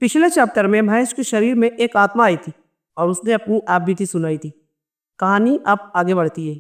पिछले चैप्टर में महेश के शरीर में एक आत्मा आई थी और उसने अपनी आप बीती सुनाई थी। कहानी अब आगे बढ़ती है।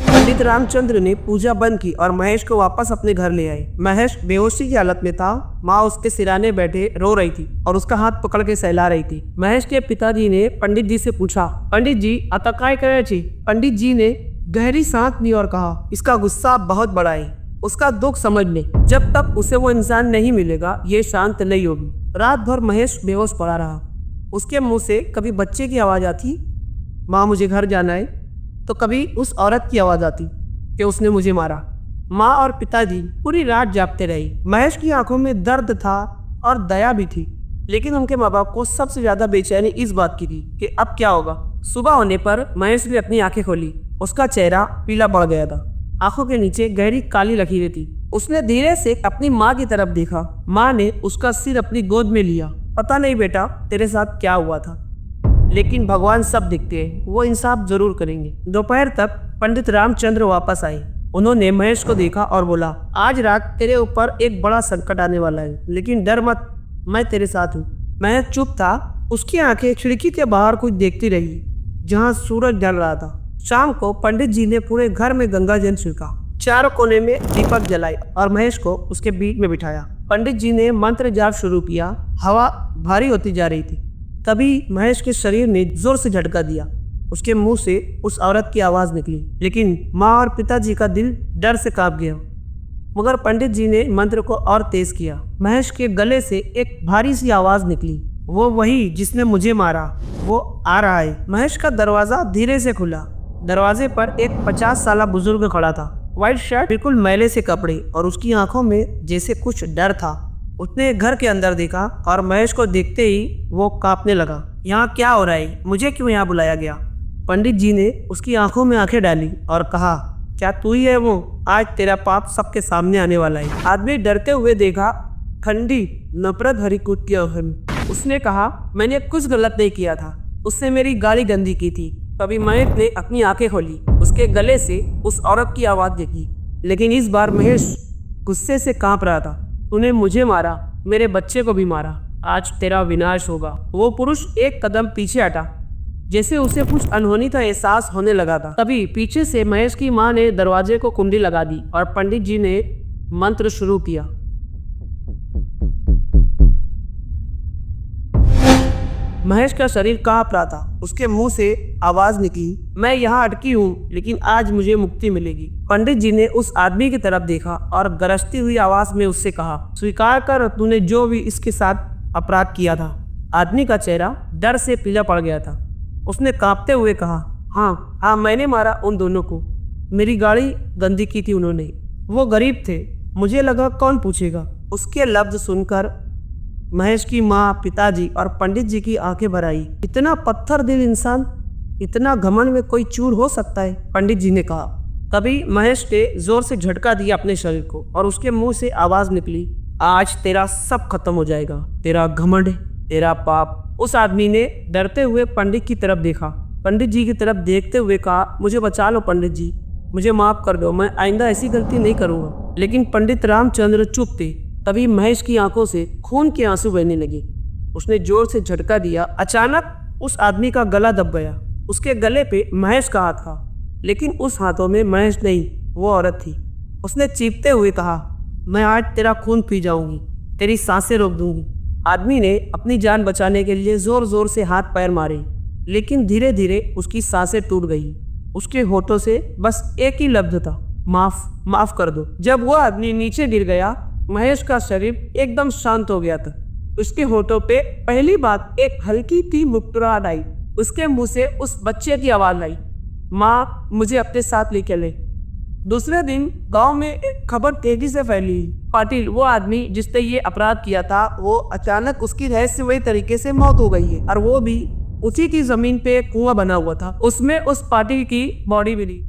पंडित रामचंद्र ने पूजा बंद की और महेश को वापस अपने घर ले आए। महेश बेहोशी की हालत में था। माँ उसके सिराने बैठे रो रही थी और उसका हाथ पकड़ के सहला रही थी। महेश के पिताजी ने पंडित जी से पूछा, पंडित जी आता काय करे छी? पंडित जी ने गहरी सांस ली और कहा, इसका गुस्सा बहुत बड़ा है, उसका दुख समझ ले। जब तक उसे वो इंसान नहीं मिलेगा ये शांत नहीं होगी। रात भर महेश बेहोश पड़ा रहा। उसके मुंह से कभी बच्चे की आवाज आती, माँ मुझे घर जाना है, तो कभी उस औरत की आवाज आती कि उसने मुझे मारा। माँ और पिताजी पूरी रात जागते रहे। महेश की आंखों में दर्द था और दया भी थी, लेकिन उनके माँ बाप को सबसे ज्यादा बेचैनी इस बात की थी कि अब क्या होगा। सुबह होने पर महेश ने अपनी आंखें खोली। उसका चेहरा पीला पड़ गया था। आंखों के नीचे गहरी काली लकीरें थी। उसने धीरे से अपनी माँ की तरफ देखा। माँ ने उसका सिर अपनी गोद में लिया। पता नहीं बेटा तेरे साथ क्या हुआ था, लेकिन भगवान सब दिखते हैं, वो इंसाफ जरूर करेंगे। दोपहर तक पंडित रामचंद्र वापस आए। उन्होंने महेश को देखा और बोला, आज रात तेरे ऊपर एक बड़ा संकट आने वाला है, लेकिन डर मत, मैं तेरे साथ हूँ। महेश चुप था। उसकी आंखें खिड़की के बाहर कुछ देखती रही जहाँ सूरज ढल रहा था। शाम को पंडित जी ने पूरे घर में गंगा जल छिड़का, चारों कोने में दीपक जलाई और महेश को उसके बीच में बिठाया। पंडित जी ने मंत्र जाप शुरू किया। हवा भारी होती जा रही थी। तभी महेश के शरीर ने जोर से झटका दिया। उसके मुंह से उस औरत की आवाज निकली, लेकिन माँ और पिताजी का दिल डर से कांप गया। मगर पंडित जी ने मंत्र को और तेज किया। महेश के गले से एक भारी सी आवाज निकली, वो वही जिसने मुझे मारा, वो आ रहा है। महेश का दरवाजा धीरे से खुला। दरवाजे पर एक 50 साल बुजुर्ग खड़ा था। व्हाइट शर्ट, बिल्कुल मैले से कपड़े और उसकी आंखों में जैसे कुछ डर था। उसने घर के अंदर देखा और महेश को देखते ही वो कांपने लगा। यहाँ क्या हो रहा है? मुझे क्यों यहाँ बुलाया गया? पंडित जी ने उसकी आंखों में आंखें डाली और कहा, क्या तू ही है वो? आज तेरा पाप सबके सामने आने वाला है। आदमी डरते हुए देखा। ठंडी नफरत भरी कूद की आंखों में उसने कहा, मैंने कुछ गलत नहीं किया था, उसने मेरी गाली गंदी की थी। तभी महेश ने अपनी आंखें खोली। उसके गले से उस औरत की आवाज देखी, लेकिन इस बार महेश गुस्से से कांप रहा था। तूने मुझे मारा, मेरे बच्चे को भी मारा, आज तेरा विनाश होगा। वो पुरुष एक कदम पीछे हटा, जैसे उसे कुछ अनहोनी का एहसास होने लगा था। तभी पीछे से महेश की माँ ने दरवाजे को कुंडी लगा दी और पंडित जी ने मंत्र शुरू किया। महेश का शरीर कांप रहा था। उसके मुंह से आवाज निकली, मैं यहाँ अटकी हूँ, लेकिन आज मुझे मुक्ति मिलेगी। पंडित जी ने उस आदमी की तरफ देखा और गरजती हुई आवाज में उससे कहा, स्वीकार कर, तूने जो भी इसके साथ अपराध किया था। आदमी का चेहरा डर से पीला पड़ गया था। उसने कांपते हुए कहा, हाँ, मैंने मारा उन दोनों को, मेरी गाड़ी गंदी की थी उन्होंने, वो गरीब थे, मुझे लगा कौन पूछेगा। उसके लफ्ज सुनकर महेश की माँ, पिताजी और पंडित जी की आंखें भर आई। इतना पत्थर दिल इंसान, इतना घमंड में कोई चूर हो सकता है? पंडित जी ने कहा। तभी महेश ने जोर से झटका दिया अपने शरीर को और उसके मुंह से आवाज निकली, आज तेरा सब खत्म हो जाएगा, तेरा घमंड, तेरा पाप। उस आदमी ने डरते हुए पंडित की तरफ देखा। पंडित जी की तरफ देखते हुए कहा, मुझे बचा लो पंडित जी, मुझे माफ कर दो, मैं आइंदा ऐसी गलती नहीं करूँगा। लेकिन पंडित रामचंद्र चुप थे। तभी महेश की आंखों से खून के आंसू बहने लगे। उसने जोर से झटका दिया। अचानक उस आदमी का गला दब गया। उसके गले पे महेश का हाथ था, लेकिन उस हाथों में महेश नहीं, वो औरत थी। उसने चीखते हुए कहा, मैं आज तेरा खून पी जाऊंगी, तेरी सांसें रोक दूंगी। आदमी ने अपनी जान बचाने के लिए जोर जोर से हाथ पैर मारे, लेकिन धीरे धीरे उसकी सांसें टूट गई। उसके होठों से बस एक ही लफ्ज था, माफ कर दो। जब वो आदमी नीचे गिर गया, महेश का शरीर एकदम शांत हो गया था। उसके होठों पे पहली बात एक हल्की सी मुस्कुराहट आई। उसके मुंह से उस बच्चे की आवाज आई, माँ मुझे अपने साथ लेके ले। दूसरे दिन गांव में एक खबर तेजी से फैली, पाटिल वो आदमी जिसने ये अपराध किया था, वो अचानक उसकी रहस्यमय तरीके से मौत हो गई है, और वो भी उसी की जमीन पे कुआं बना हुआ था, उसमें उस पाटिल की बॉडी मिली।